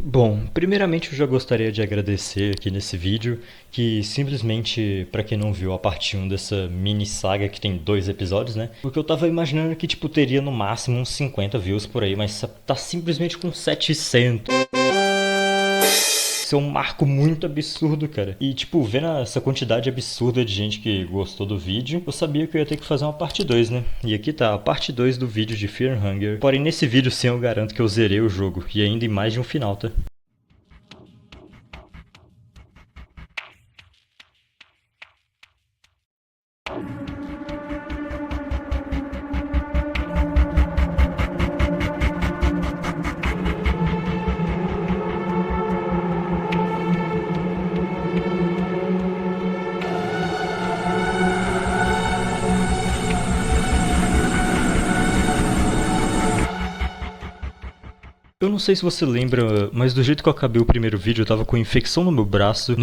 Bom, primeiramente eu já gostaria de agradecer aqui nesse vídeo, que simplesmente, pra quem não viu a parte 1 dessa mini saga que tem 2 episódios, né? Porque eu tava imaginando que tipo teria no máximo uns 50 views por aí, mas tá simplesmente com 700. Isso é um marco muito absurdo, cara. E, tipo, vendo essa quantidade absurda de gente que gostou do vídeo, eu sabia que eu ia ter que fazer uma parte 2, né? E aqui tá, a parte 2 do vídeo de Fear and Hunger. Porém, nesse vídeo sim eu garanto que eu zerei o jogo. E ainda em mais de um final, tá? Eu não sei se você lembra, mas do jeito que eu acabei o primeiro vídeo, eu tava com infecção no braço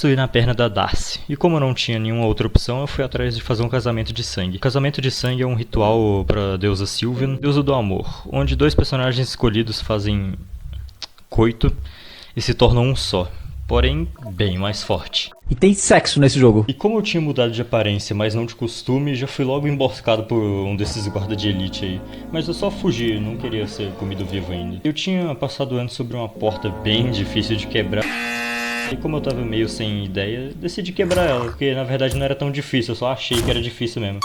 e na perna da Darcy. E como eu não tinha nenhuma outra opção, eu fui atrás de fazer um casamento de sangue. Casamento de sangue é um ritual pra deusa Sylvan, deusa do amor, onde dois personagens escolhidos fazem coito e se tornam um só, porém bem mais forte. E tem sexo nesse jogo. E como eu tinha mudado de aparência, mas não de costume, já fui logo emboscado por um desses guarda de elite aí. Mas eu só fugi, não queria ser comido vivo ainda. Eu tinha passado antes sobre uma porta bem difícil de quebrar. E como eu tava meio sem ideia, decidi quebrar ela, porque na verdade não era tão difícil, eu só achei que era difícil mesmo.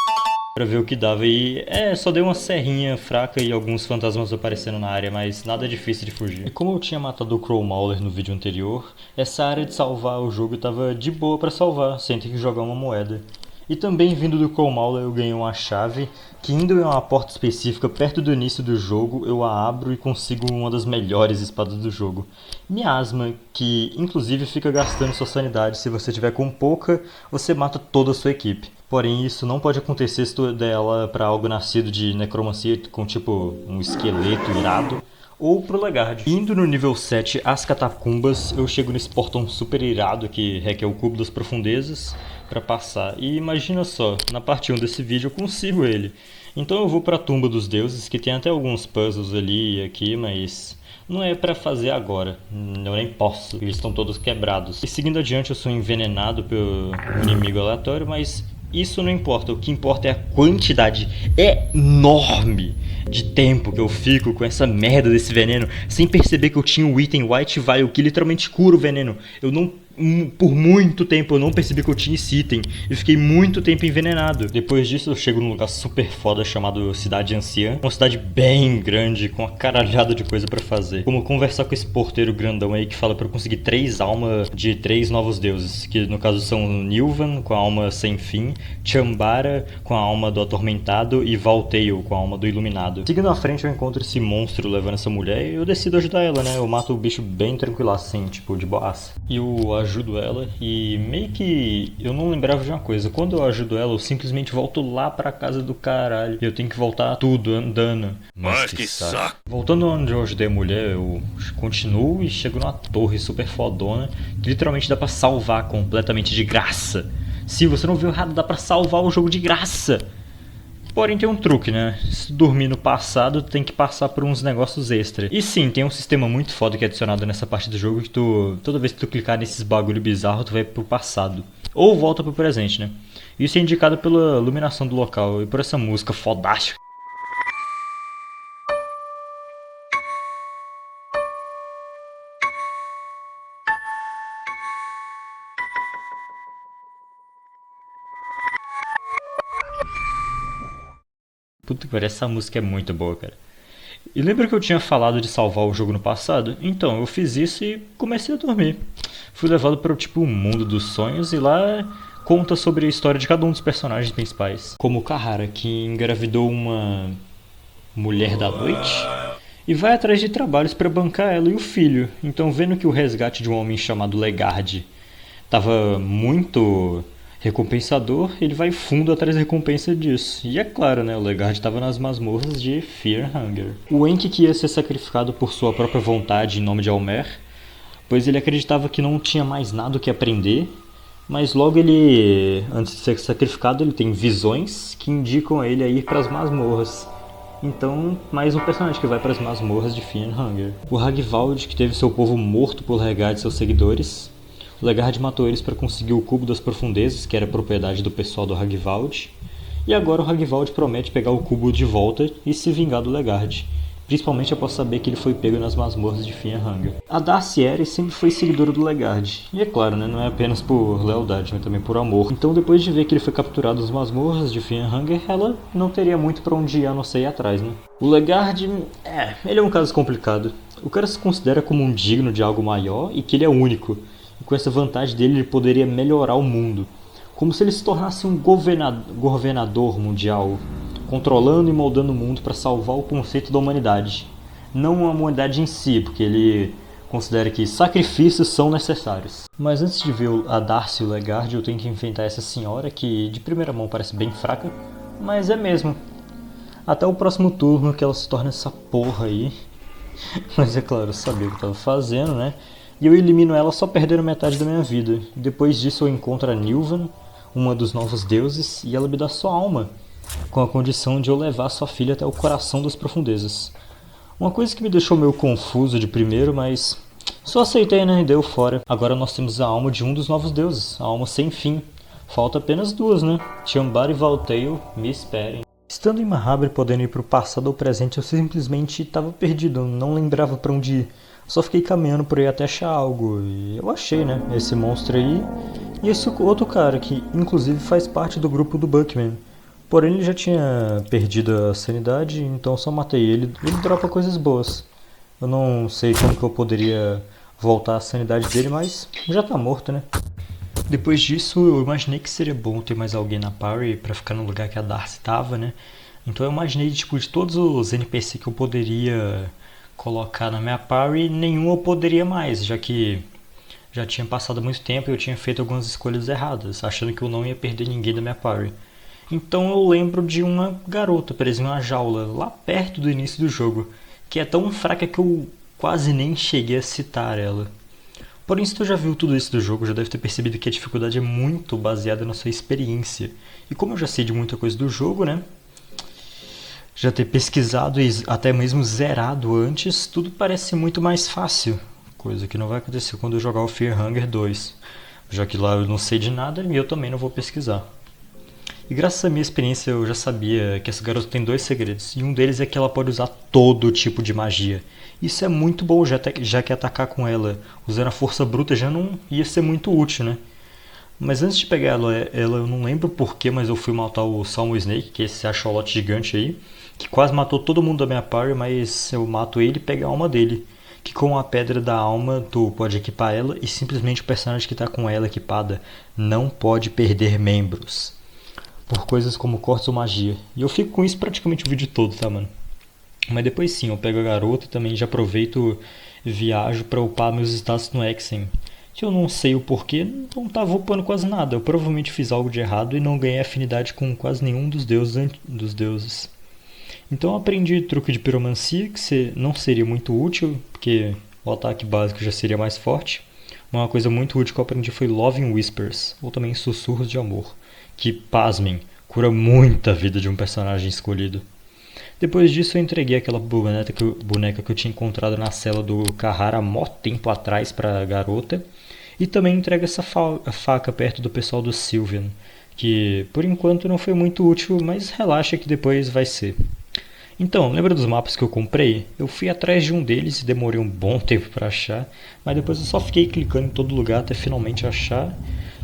Pra ver o que dava e só dei uma serrinha fraca e alguns fantasmas aparecendo na área, mas nada difícil de fugir. E como eu tinha matado o Crow Mauler no vídeo anterior, essa área de salvar o jogo tava de boa pra salvar, sem ter que jogar uma moeda. E também vindo do Crow Mauler eu ganhei uma chave, que indo em uma porta específica perto do início do jogo, eu a abro e consigo uma das melhores espadas do jogo. Miasma, que inclusive fica gastando sua sanidade, se você tiver com pouca, você mata toda a sua equipe. Porém, isso não pode acontecer se tu der ela pra algo nascido de necromancia com tipo um esqueleto irado, ou pro Legard. Indo no nível 7, as catacumbas, eu chego nesse portão super irado que requer o cubo das profundezas pra passar. E imagina só, na parte 1 desse vídeo eu consigo ele. Então eu vou pra tumba dos deuses, que tem até alguns puzzles ali e aqui, mas não é pra fazer agora, eu nem posso, eles estão todos quebrados. E seguindo adiante eu sou envenenado pelo inimigo aleatório, mas isso não importa, o que importa é a quantidade enorme de tempo que eu fico com essa merda desse veneno, sem perceber que eu tinha um item White Vial que literalmente cura o veneno. Eu não, por muito tempo eu não percebi que eu tinha esse item e fiquei muito tempo envenenado. Depois disso eu chego num lugar super foda chamado Cidade Anciã, uma cidade bem grande com uma caralhada de coisa pra fazer, como conversar com esse porteiro grandão aí que fala pra eu conseguir 3 almas de 3 novos deuses, que no caso são Nilvan com a alma sem fim, Chambara com a alma do atormentado e Valteio com a alma do iluminado. Seguindo à frente eu encontro esse monstro levando essa mulher e eu decido ajudar ela, né? Eu mato o bicho bem tranquilo assim, tipo de boaça. E eu ajudo ela e meio que eu não lembrava de uma coisa. Quando eu ajudo ela, eu simplesmente volto lá pra casa do caralho. E eu tenho que voltar tudo andando. Mas que saco. Voltando onde eu ajudei a mulher, eu continuo e chego numa torre super fodona que literalmente dá pra salvar completamente de graça. Se você não viu errado, dá pra salvar o jogo de graça. Porém tem um truque, né? Se dormir no passado, tem que passar por uns negócios extra. E sim, tem um sistema muito foda que é adicionado nessa parte do jogo que toda vez que tu clicar nesses bagulho bizarro, tu vai pro passado. Ou volta pro presente, né? Isso é indicado pela iluminação do local e por essa música fodástica. Puta que pariu, essa música é muito boa, cara. E lembra que eu tinha falado de salvar o jogo no passado? Então, eu fiz isso e comecei a dormir. Fui levado para tipo o mundo dos sonhos e lá conta sobre a história de cada um dos personagens principais. Como Kahara, que engravidou uma mulher da noite e vai atrás de trabalhos para bancar ela e o filho. Então, vendo que o resgate de um homem chamado Legard estava muito recompensador, ele vai fundo atrás da recompensa disso. E é claro, né, o Legard estava nas masmorras de Fear and Hunger. O Enki que ia ser sacrificado por sua própria vontade em nome de Almer, pois ele acreditava que não tinha mais nada o que aprender, mas logo ele, antes de ser sacrificado, ele tem visões que indicam a ele a ir para as masmorras. Então, mais um personagem que vai para as masmorras de Fienhanger. O Ragvald, que teve seu povo morto por Legard e seus seguidores. O Legard matou eles para conseguir o Cubo das Profundezas, que era propriedade do pessoal do Ragvald. E agora o Ragvald promete pegar o Cubo de volta e se vingar do Legard. Principalmente após saber que ele foi pego nas masmorras de Fienhanger. A Darcy Ares sempre foi seguidora do Legard. E é claro, né, não é apenas por lealdade, mas também por amor. Então depois de ver que ele foi capturado nas masmorras de Fienhanger, ela não teria muito pra onde ir a não ser ir atrás, né? O Legard, ele é um caso complicado. O cara se considera como um digno de algo maior e que ele é único. E com essa vantagem dele, ele poderia melhorar o mundo. Como se ele se tornasse um governador mundial, controlando e moldando o mundo para salvar o conceito da humanidade. Não a humanidade em si, porque ele considera que sacrifícios são necessários. Mas antes de ver a Darcy e o Legard, eu tenho que enfrentar essa senhora que de primeira mão parece bem fraca, mas é mesmo. Até o próximo turno que ela se torna essa porra aí. Mas é claro, eu sabia o que eu tava fazendo, né? E eu elimino ela só perdendo metade da minha vida. Depois disso eu encontro a Nilvan, uma dos novos deuses, e ela me dá sua alma, com a condição de eu levar sua filha até o coração das profundezas. Uma coisa que me deixou meio confuso de primeiro, mas só aceitei, né, e deu fora. Agora nós temos a alma de um dos novos deuses, a alma sem fim. Falta apenas duas, né? Tiambar e Valteio, me esperem. Estando em Mahabre, podendo ir pro passado ou presente, eu simplesmente estava perdido, não lembrava para onde ir. Só fiquei caminhando por aí até achar algo, e eu achei, né, esse monstro aí, e esse outro cara, que inclusive faz parte do grupo do Buckman. Porém ele já tinha perdido a sanidade, então só matei ele. Ele dropa coisas boas. Eu não sei como que eu poderia voltar a sanidade dele, mas já tá morto, né? Depois disso eu imaginei que seria bom ter mais alguém na party pra ficar no lugar que a Darcy tava, né? Então eu imaginei, tipo, de todos os NPC que eu poderia colocar na minha party, nenhum eu poderia mais, já que já tinha passado muito tempo e eu tinha feito algumas escolhas erradas, achando que eu não ia perder ninguém da minha party. Então eu lembro de uma garota presa em uma jaula, lá perto do início do jogo, que é tão fraca que eu quase nem cheguei a citar ela. Porém, se tu já viu tudo isso do jogo, já deve ter percebido que a dificuldade é muito baseada na sua experiência. E como eu já sei de muita coisa do jogo, né? Já ter pesquisado e até mesmo zerado antes, tudo parece muito mais fácil. Coisa que não vai acontecer quando eu jogar o Fienhanger 2. Já que lá eu não sei de nada e eu também não vou pesquisar. E graças à minha experiência eu já sabia que essa garota tem dois segredos. E um deles é que ela pode usar todo tipo de magia. Isso é muito bom, já que atacar com ela usando a força bruta já não ia ser muito útil, né? Mas antes de pegar ela eu não lembro porquê, mas eu fui matar o Salmo Snake, que é esse axolote gigante aí, que quase matou todo mundo da minha party, mas eu mato ele e pego a alma dele. Que com a pedra da alma tu pode equipar ela e simplesmente o personagem que está com ela equipada não pode perder membros. Por coisas como cortes ou magia. E eu fico com isso praticamente o vídeo todo, tá, mano? Mas depois sim, eu pego a garota e também já aproveito e viajo pra upar meus status no Hexen. Que eu não sei o porquê, não tava upando quase nada. Eu provavelmente fiz algo de errado e não ganhei afinidade com quase nenhum dos deuses. Então eu aprendi truque de piromancia, que não seria muito útil, porque o ataque básico já seria mais forte. Uma coisa muito útil que eu aprendi foi Loving Whispers, ou também Sussurros de Amor, que, pasmem, cura muita vida de um personagem escolhido. Depois disso eu entreguei aquela boneca que eu tinha encontrado na cela do Carrara há mó tempo atrás para a garota. E também entrego essa faca perto do pessoal do Sylvian, que por enquanto não foi muito útil, mas relaxa que depois vai ser. Então, lembra dos mapas que eu comprei? Eu fui atrás de um deles e demorei um bom tempo para achar, mas depois eu só fiquei clicando em todo lugar até finalmente achar,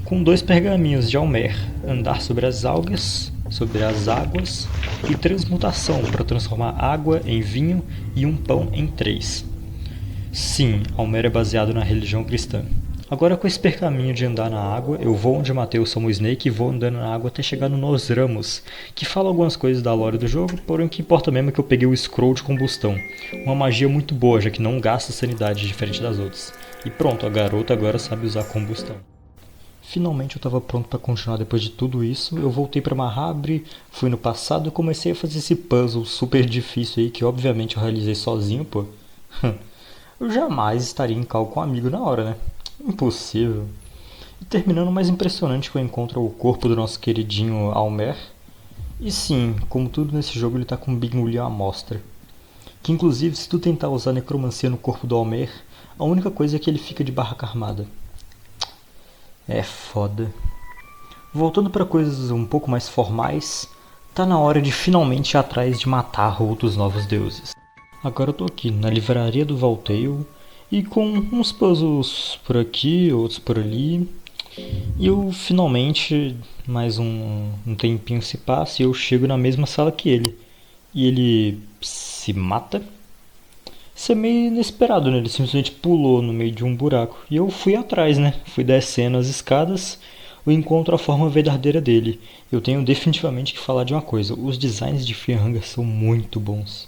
com 2 pergaminhos de Almer, andar sobre as águas e transmutação para transformar água em vinho e um pão em 3. Sim, Almer é baseado na religião cristã. Agora com esse pergaminho de andar na água, eu vou onde matei o Salmo Snake e vou andando na água até chegar no Nosramos, que fala algumas coisas da lore do jogo, porém o que importa mesmo é que eu peguei o Scroll de Combustão. Uma magia muito boa, já que não gasta sanidade diferente das outras. E pronto, a garota agora sabe usar combustão. Finalmente eu estava pronto para continuar depois de tudo isso, eu voltei para Mahabre, fui no passado e comecei a fazer esse puzzle super difícil aí, que obviamente eu realizei sozinho, pô. Eu jamais estaria em cal com um amigo na hora, né? Impossível. E terminando, o mais impressionante que eu encontro é o corpo do nosso queridinho Almer. E sim, como tudo nesse jogo, ele tá com um bingulho à mostra. Que inclusive, se tu tentar usar necromancia no corpo do Almer, a única coisa é que ele fica de barraca armada. É foda. Voltando para coisas um pouco mais formais, tá na hora de finalmente ir atrás de matar outros novos deuses. Agora eu tô aqui na livraria do Valtale e com uns puzzles por aqui, outros por ali. E eu finalmente, mais um tempinho se passa e eu chego na mesma sala que ele. E ele se mata. Isso é meio inesperado, né? Ele simplesmente pulou no meio de um buraco. E eu fui atrás, né? Fui descendo as escadas. Eu encontro a forma verdadeira dele. Eu tenho definitivamente que falar de uma coisa. Os designs de Fearhunger são muito bons.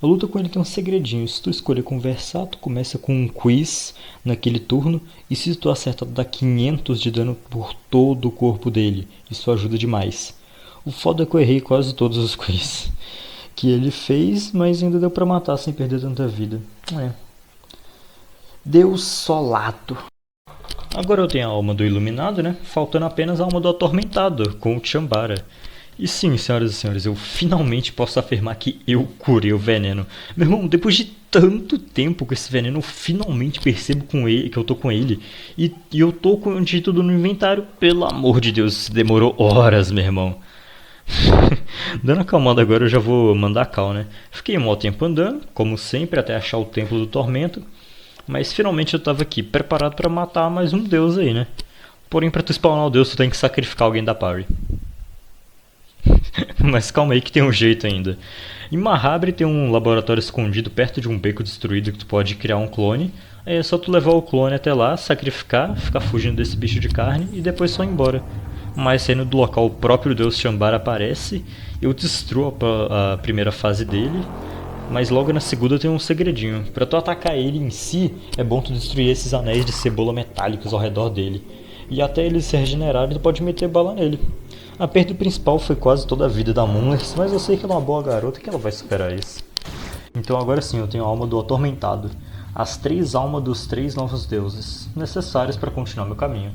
A luta com ele tem um segredinho. Se tu escolher conversar, tu começa com um quiz naquele turno. E se tu acertar, tu dá 500 de dano por todo o corpo dele. Isso ajuda demais. O foda é que eu errei quase todos os quiz que ele fez, mas ainda deu pra matar sem perder tanta vida. Deus Solado. Agora eu tenho a alma do Iluminado, né? Faltando apenas a alma do Atormentado, com o Chambara. E sim, senhoras e senhores, eu finalmente posso afirmar que eu curei o veneno. Meu irmão, depois de tanto tempo com esse veneno, eu finalmente percebo com ele, que eu tô com ele. E eu tô com de tudo no inventário. Pelo amor de Deus, demorou horas, meu irmão. Dando acalmada agora, eu já vou mandar cal, né? Fiquei um mau tempo andando, como sempre, até achar o Templo do Tormento. Mas finalmente eu tava aqui, preparado pra matar mais um deus aí, né? Porém, pra tu spawnar o deus, tu tem que sacrificar alguém da party. Mas calma aí que tem um jeito ainda. Em Mahabre tem um laboratório escondido perto de um beco destruído que tu pode criar um clone. Aí é só tu levar o clone até lá, sacrificar, ficar fugindo desse bicho de carne e depois só ir embora. Mas saindo do local o próprio deus Chambara aparece, eu destruo a primeira fase dele, mas logo na segunda tem um segredinho. Pra tu atacar ele em si, é bom tu destruir esses anéis de cebola metálicos ao redor dele. E até ele se regenerar, tu pode meter bala nele. A perda principal foi quase toda a vida da Moonless, mas eu sei que ela é uma boa garota e que ela vai superar isso. Então agora sim, eu tenho a alma do Atormentado. As 3 almas dos 3 novos deuses, necessárias para continuar meu caminho.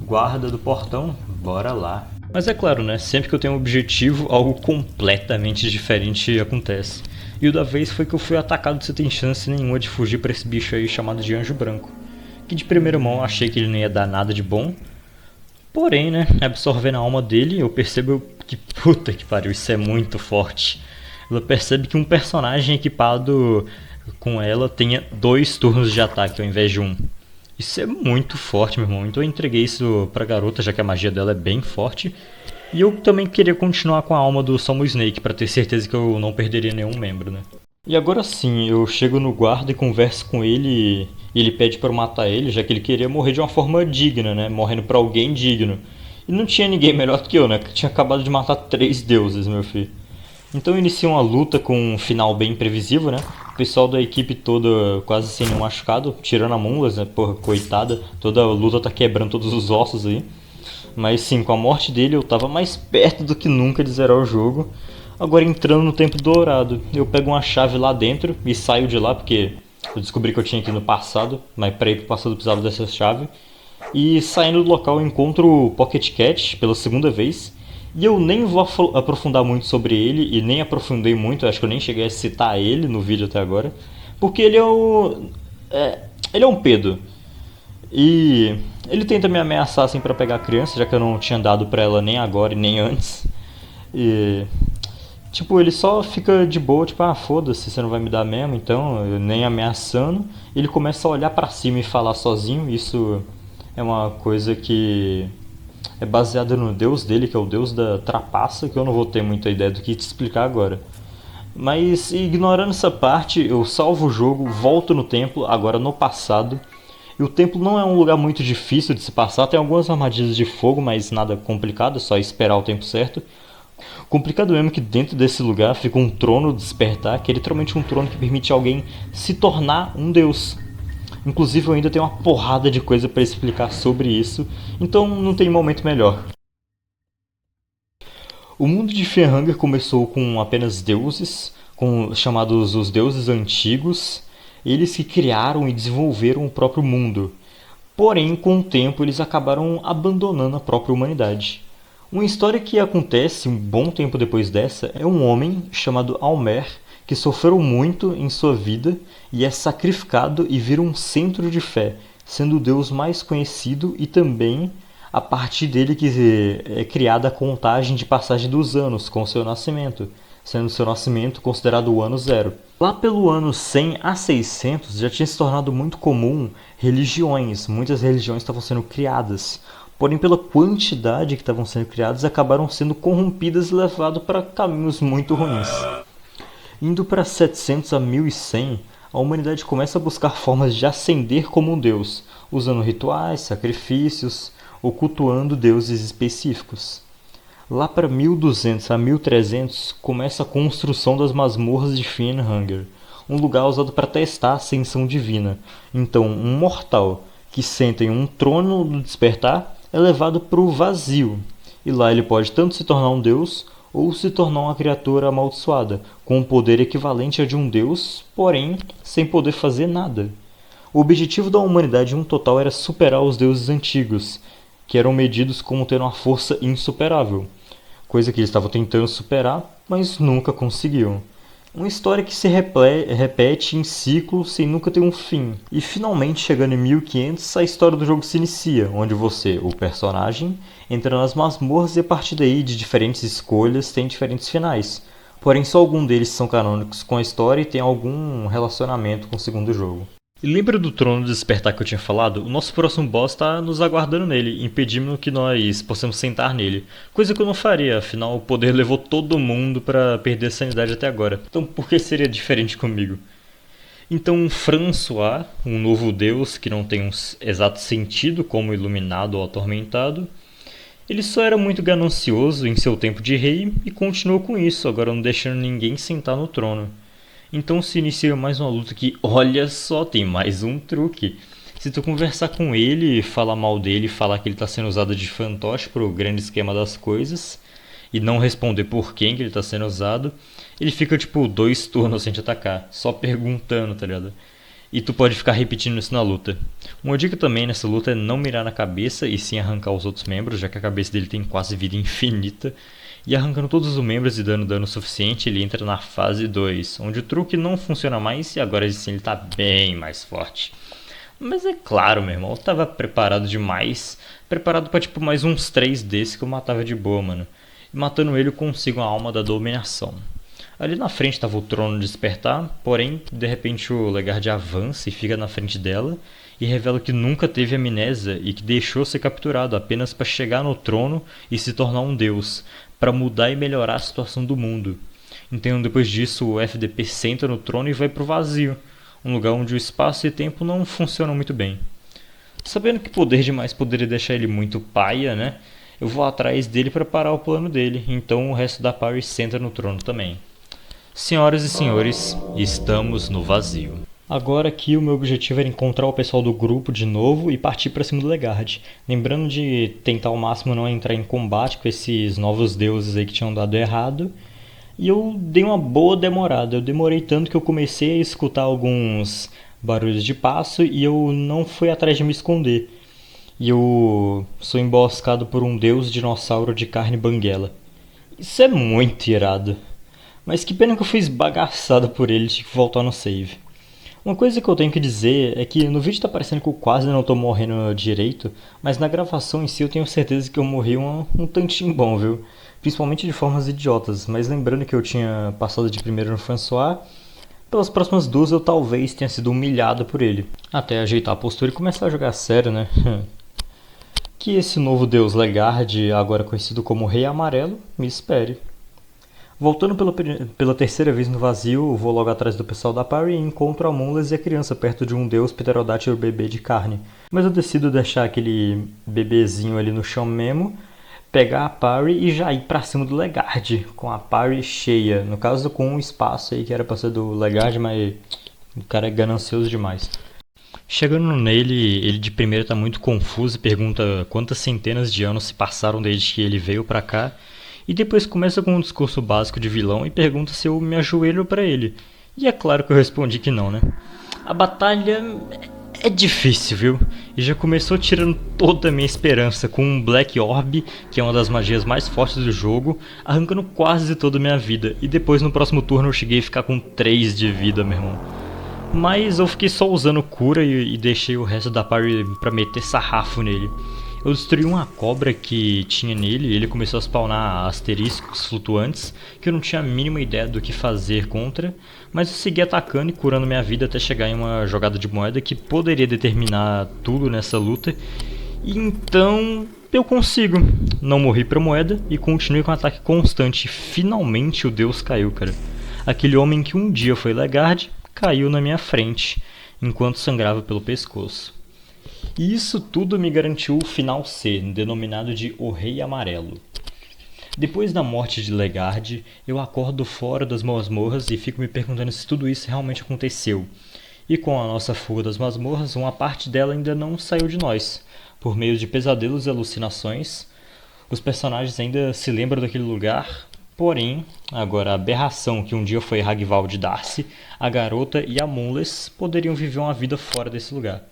Guarda do portão, bora lá. Mas é claro, né? Sempre que eu tenho um objetivo, algo completamente diferente acontece. E o da vez foi que eu fui atacado sem ter chance nenhuma de fugir para esse bicho aí chamado de Anjo Branco. Que de primeira mão achei que ele não ia dar nada de bom. Porém, né? Absorvendo a alma dele, eu percebo que puta que pariu, isso é muito forte. Ela percebe que um personagem equipado com ela tenha 2 turnos de ataque ao invés de 1. Isso é muito forte, meu irmão. Então eu entreguei isso pra garota, já que a magia dela é bem forte. E eu também queria continuar com a alma do Somo Snake, pra ter certeza que eu não perderia nenhum membro, né? E agora sim, eu chego no guarda e converso com ele e ele pede pra eu matar ele, já que ele queria morrer de uma forma digna, né? Morrendo pra alguém digno. E não tinha ninguém melhor do que eu, né? Que tinha acabado de matar 3 deuses, meu filho. Então inicia uma luta com um final bem previsível, né? O pessoal da equipe toda quase sem nenhum machucado, tirando a Moonless, né? Porra, coitada. Toda a luta tá quebrando todos os ossos aí. Mas sim, com a morte dele eu tava mais perto do que nunca de zerar o jogo. Agora entrando no Templo Dourado, eu pego uma chave lá dentro e saio de lá porque eu descobri que eu tinha que ir no passado, mas pra ir pro passado eu precisava dessa chave. E saindo do local eu encontro o Pocket Cat pela segunda vez. E eu nem vou aprofundar muito sobre ele, e nem aprofundei muito, acho que eu nem cheguei a citar ele no vídeo até agora. Porque ele é ele é um pedo. E ele tenta me ameaçar assim pra pegar a criança, já que eu não tinha dado pra ela nem agora e nem antes. E tipo, ele só fica de boa, tipo, ah, foda-se, você não vai me dar mesmo, então, eu nem ameaçando. Ele começa a olhar pra cima e falar sozinho, isso é uma coisa que é baseada no deus dele, que é o deus da trapaça, que eu não vou ter muita ideia do que te explicar agora. Mas ignorando essa parte, eu salvo o jogo, volto no templo, agora no passado. E o templo não é um lugar muito difícil de se passar, tem algumas armadilhas de fogo, mas nada complicado, é só esperar o tempo certo. Complicado mesmo que dentro desse lugar fica um trono despertar, que é literalmente um trono que permite alguém se tornar um deus. Inclusive eu ainda tenho uma porrada de coisa para explicar sobre isso, então não tem momento melhor. O mundo de Fearhunger começou com apenas deuses, chamados os deuses antigos, eles que criaram e desenvolveram o próprio mundo. Porém, com o tempo, eles acabaram abandonando a própria humanidade. Uma história que acontece um bom tempo depois dessa é um homem chamado Almer que sofreu muito em sua vida e é sacrificado e vira um centro de fé, sendo o deus mais conhecido e também a partir dele que é criada a contagem de passagem dos anos com seu nascimento, sendo seu nascimento considerado o ano zero. Lá pelo ano 100 a 600 já tinha se tornado muito comum religiões, muitas religiões estavam sendo criadas, porém pela quantidade que estavam sendo criadas acabaram sendo corrompidas e levadas para caminhos muito ruins. Indo para 700 a 1100, a humanidade começa a buscar formas de ascender como um deus, usando rituais, sacrifícios ou cultuando deuses específicos. Lá para 1200 a 1300 começa a construção das masmorras de Fienhanger, um lugar usado para testar a ascensão divina. Então, um mortal que senta em um trono do despertar é levado para o vazio, e lá ele pode tanto se tornar um deus ou se tornar uma criatura amaldiçoada, com um poder equivalente a de um deus, porém sem poder fazer nada. O objetivo da humanidade em um total era superar os deuses antigos, que eram medidos como tendo uma força insuperável, coisa que eles estavam tentando superar, mas nunca conseguiam. Uma história que se repete em ciclos sem nunca ter um fim. E finalmente, chegando em 1500, a história do jogo se inicia, onde você, o personagem, entra nas masmorras e a partir daí, de diferentes escolhas, tem diferentes finais. Porém, só alguns deles são canônicos com a história e tem algum relacionamento com o segundo jogo. E lembra do Trono do Despertar que eu tinha falado? O nosso próximo boss está nos aguardando nele, impedindo que nós possamos sentar nele. Coisa que eu não faria, afinal o poder levou todo mundo para perder a sanidade até agora. Então por que seria diferente comigo? Então François, um novo deus que não tem um exato sentido como iluminado ou atormentado, ele só era muito ganancioso em seu tempo de rei e continuou com isso, agora não deixando ninguém sentar no trono. Então se inicia mais uma luta que, olha só, tem mais um truque. Se tu conversar com ele, falar mal dele, falar que ele está sendo usado de fantoche pro grande esquema das coisas, e não responder por quem que ele está sendo usado, ele fica tipo 2 turnos sem te atacar, só perguntando, tá ligado? E tu pode ficar repetindo isso na luta. Uma dica também nessa luta é não mirar na cabeça e sim arrancar os outros membros, já que a cabeça dele tem quase vida infinita. E arrancando todos os membros e dando dano suficiente, ele entra na fase 2, onde o truque não funciona mais e agora sim ele está bem mais forte. Mas é claro, meu irmão, eu tava preparado demais, preparado para tipo mais uns 3 desses que eu matava de boa, mano. E matando ele eu consigo a alma da dominação. Ali na frente estava o trono de despertar, porém, de repente o Legard avança e fica na frente dela e revela que nunca teve amnésia e que deixou ser capturado apenas para chegar no trono e se tornar um deus, para mudar e melhorar a situação do mundo. Então depois disso o FDP senta no trono e vai pro vazio, um lugar onde o espaço e tempo não funcionam muito bem. Sabendo que poder demais poderia deixar ele muito paia, né? Eu vou atrás dele para parar o plano dele, então o resto da party senta no trono também. Senhoras e senhores, estamos no vazio. Agora aqui o meu objetivo era encontrar o pessoal do grupo de novo e partir para cima do Legard. Lembrando de tentar ao máximo não entrar em combate com esses novos deuses aí que tinham dado errado. E eu dei uma boa demorada. Eu demorei tanto que eu comecei a escutar alguns barulhos de passo e eu não fui atrás de me esconder. E eu sou emboscado por um deus dinossauro de carne banguela. Isso é muito irado. Mas que pena que eu fui esbagaçado por ele e tive que voltar no save. Uma coisa que eu tenho que dizer é que no vídeo tá parecendo que eu quase não tô morrendo direito, mas na gravação em si eu tenho certeza que eu morri um tantinho bom, viu? Principalmente de formas idiotas, mas lembrando que eu tinha passado de primeiro no François, pelas próximas 2 eu talvez tenha sido humilhado por ele. Até ajeitar a postura e começar a jogar sério, né? Que esse novo deus Legard, agora conhecido como Rei Amarelo, me espere. Voltando pela terceira vez no vazio, vou logo atrás do pessoal da party e encontro a Munlas e a criança perto de um deus pterodátilo bebê de carne. Mas eu decido deixar aquele bebezinho ali no chão mesmo, pegar a party e já ir pra cima do Legard, com a party cheia. No caso com um espaço aí que era pra ser do Legard, mas o cara é ganancioso demais. Chegando nele, ele de primeira tá muito confuso e pergunta quantas centenas de anos se passaram desde que ele veio pra cá. E depois começa com um discurso básico de vilão e pergunta se eu me ajoelho pra ele. E é claro que eu respondi que não, né? A batalha É difícil, viu? E já começou tirando toda a minha esperança com um Black Orb, que é uma das magias mais fortes do jogo, arrancando quase toda a minha vida. E depois no próximo turno eu cheguei a ficar com 3 de vida, meu irmão. Mas eu fiquei só usando cura e deixei o resto da party pra meter sarrafo nele. Eu destruí uma cobra que tinha nele e ele começou a spawnar asteriscos flutuantes que eu não tinha a mínima ideia do que fazer contra, mas eu segui atacando e curando minha vida até chegar em uma jogada de moeda que poderia determinar tudo nessa luta. E então eu consigo. Não morri pra moeda e continuei com um ataque constante. Finalmente o Deus caiu, cara. Aquele homem que um dia foi Legard caiu na minha frente enquanto sangrava pelo pescoço. E isso tudo me garantiu o final C, denominado de O Rei Amarelo. Depois da morte de Legard, eu acordo fora das masmorras e fico me perguntando se tudo isso realmente aconteceu. E com a nossa fuga das masmorras, uma parte dela ainda não saiu de nós. Por meio de pesadelos e alucinações, os personagens ainda se lembram daquele lugar. Porém, agora a aberração que um dia foi Ragvald Darcy, a garota e a Moonless poderiam viver uma vida fora desse lugar.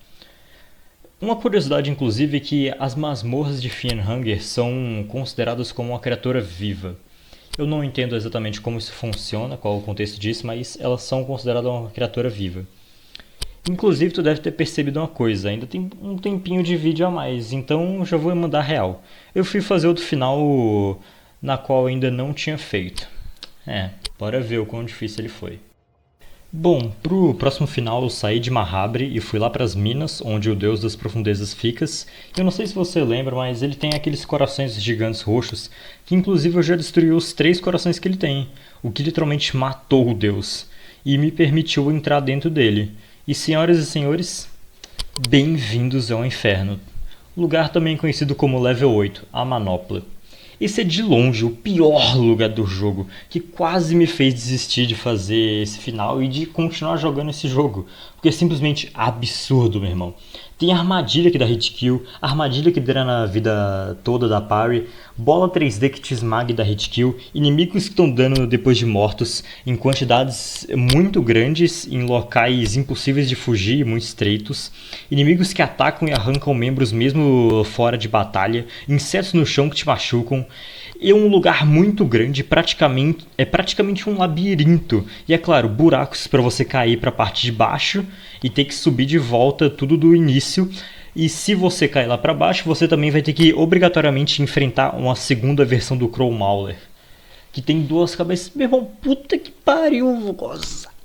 Uma curiosidade, inclusive, é que as masmorras de Fienhanger são consideradas como uma criatura viva. Eu não entendo exatamente como isso funciona, qual é o contexto disso, mas elas são consideradas uma criatura viva. Inclusive, tu deve ter percebido uma coisa, ainda tem um tempinho de vídeo a mais, então já vou mandar real. Eu fui fazer outro final na qual ainda não tinha feito. Bora ver o quão difícil ele foi. Bom, pro próximo final eu saí de Mahabre e fui lá pras minas, onde o Deus das Profundezas fica. Eu não sei se você lembra, mas ele tem aqueles corações gigantes roxos, que inclusive eu já destruí os 3 corações que ele tem, o que literalmente matou o Deus, e me permitiu entrar dentro dele. E senhoras e senhores, bem-vindos ao inferno. Lugar também conhecido como Level 8, a Manopla. Esse é de longe o pior lugar do jogo, que quase me fez desistir de fazer esse final e de continuar jogando esse jogo, porque é simplesmente absurdo, meu irmão. Tem a armadilha que dá hit kill, a armadilha que drena a vida toda da parry, bola 3D que te esmaga e dá hit kill, inimigos que estão dando depois de mortos em quantidades muito grandes, em locais impossíveis de fugir e muito estreitos, inimigos que atacam e arrancam membros mesmo fora de batalha, insetos no chão que te machucam. É um lugar muito grande, é praticamente um labirinto. E é claro, buracos para você cair para a parte de baixo e ter que subir de volta tudo do início. E se você cair lá para baixo, você também vai ter que obrigatoriamente enfrentar uma segunda versão do Crow Mauler, que tem 2 cabeças. Meu irmão, puta que pariu, nossa.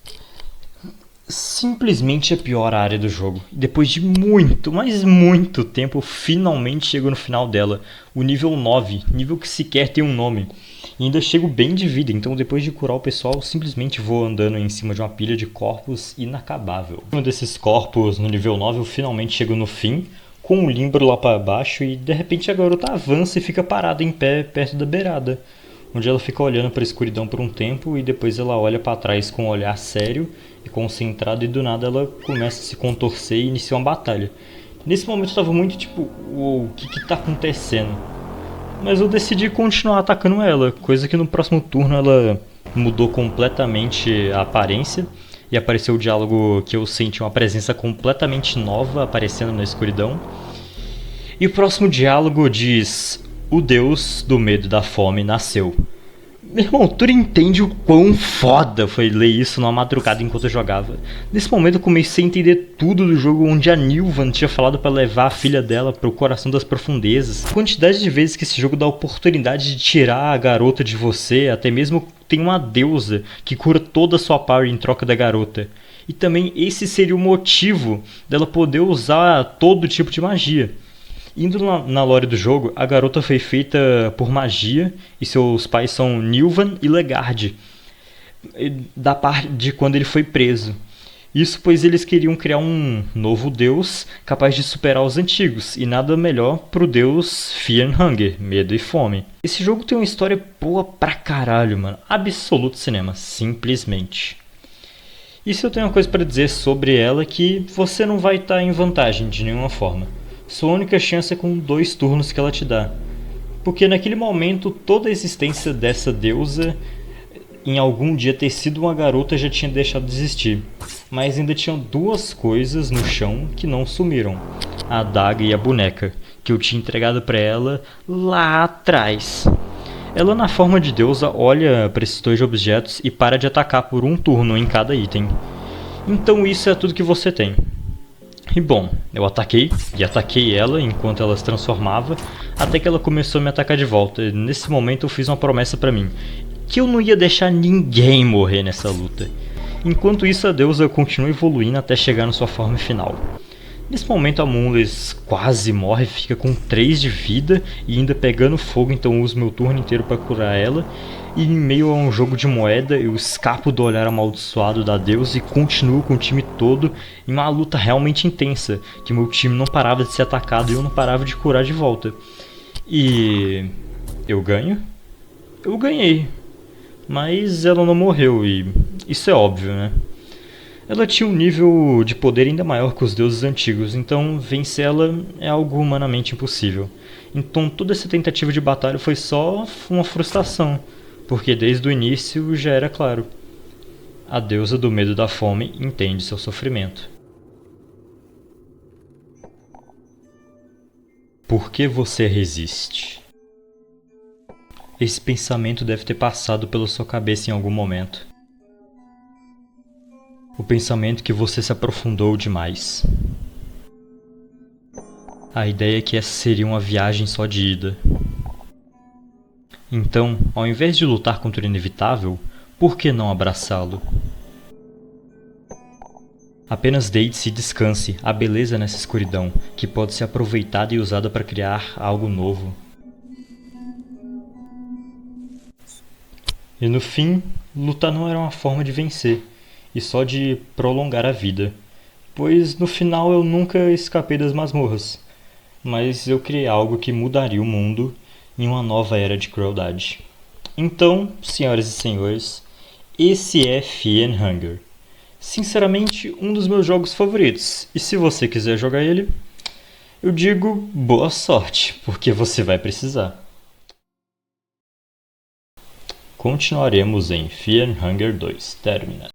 Simplesmente a pior área do jogo. Depois de muito, mas muito tempo, eu finalmente chego no final dela. O nível 9, nível que sequer tem um nome. E ainda chego bem de vida, então depois de curar o pessoal, eu simplesmente vou andando em cima de uma pilha de corpos inacabável. Um desses corpos no nível 9, eu finalmente chego no fim, com o Limbro lá para baixo, e de repente a garota avança e fica parada em pé perto da beirada, onde ela fica olhando para a escuridão por um tempo e depois ela olha para trás com um olhar sério e concentrado, e do nada ela começa a se contorcer e inicia uma batalha. Nesse momento eu tava muito tipo, uou, o que tá acontecendo? Mas eu decidi continuar atacando ela, coisa que no próximo turno ela mudou completamente a aparência e apareceu o diálogo que eu senti uma presença completamente nova aparecendo na escuridão. E o próximo diálogo diz: o Deus do medo e da fome nasceu. Meu irmão, tu entende o quão foda foi ler isso numa madrugada enquanto eu jogava. Nesse momento eu comecei a entender tudo do jogo, onde a Nilvan tinha falado pra levar a filha dela pro coração das profundezas. A quantidade de vezes que esse jogo dá a oportunidade de tirar a garota de você, até mesmo tem uma deusa que cura toda a sua party em troca da garota. E também esse seria o motivo dela poder usar todo tipo de magia. Indo na lore do jogo, a garota foi feita por magia e seus pais são Nilvan e Legard, da parte de quando ele foi preso. Isso pois eles queriam criar um novo deus capaz de superar os antigos, e nada melhor pro deus Fear and Hunger, medo e fome. Esse jogo tem uma história boa pra caralho, mano. Absoluto cinema, simplesmente. E se eu tenho uma coisa pra dizer sobre ela, que você não vai estar em vantagem de nenhuma forma. Sua única chance é com 2 turnos que ela te dá. Porque naquele momento toda a existência dessa deusa em algum dia ter sido uma garota já tinha deixado de existir, mas ainda tinham duas coisas no chão que não sumiram: a adaga e a boneca, que eu tinha entregado para ela lá atrás. Ela, na forma de deusa, olha para esses dois objetos e para de atacar por um turno em cada item. Então isso é tudo que você tem. E bom, eu ataquei e ataquei ela enquanto ela se transformava, até que ela começou a me atacar de volta. Nesse momento eu fiz uma promessa pra mim, que eu não ia deixar ninguém morrer nessa luta. Enquanto isso, a deusa continua evoluindo até chegar na sua forma final. Nesse momento a Moonless quase morre, fica com 3 de vida e ainda pegando fogo, então eu uso meu turno inteiro para curar ela. E em meio a um jogo de moeda, eu escapo do olhar amaldiçoado da deusa e continuo com o time todo em uma luta realmente intensa, que meu time não parava de ser atacado e eu não parava de curar de volta. E eu ganho? Eu ganhei, mas ela não morreu e isso é óbvio, né? Ela tinha um nível de poder ainda maior que os deuses antigos, então vencê-la é algo humanamente impossível. Então toda essa tentativa de batalha foi só uma frustração, porque desde o início já era claro. A deusa do medo da fome entende seu sofrimento. Por que você resiste? Esse pensamento deve ter passado pela sua cabeça em algum momento. O pensamento que você se aprofundou demais. A ideia é que essa seria uma viagem só de ida. Então, ao invés de lutar contra o inevitável, por que não abraçá-lo? Apenas deite-se e descanse. Há beleza nessa escuridão, que pode ser aproveitada e usada para criar algo novo. E no fim, lutar não era uma forma de vencer, e só de prolongar a vida, pois no final eu nunca escapei das masmorras, mas eu criei algo que mudaria o mundo em uma nova era de crueldade. Então, senhoras e senhores, esse é Fear and Hunger. Sinceramente, um dos meus jogos favoritos, e se você quiser jogar ele, eu digo boa sorte, porque você vai precisar. Continuaremos em Fear and Hunger 2. Termina.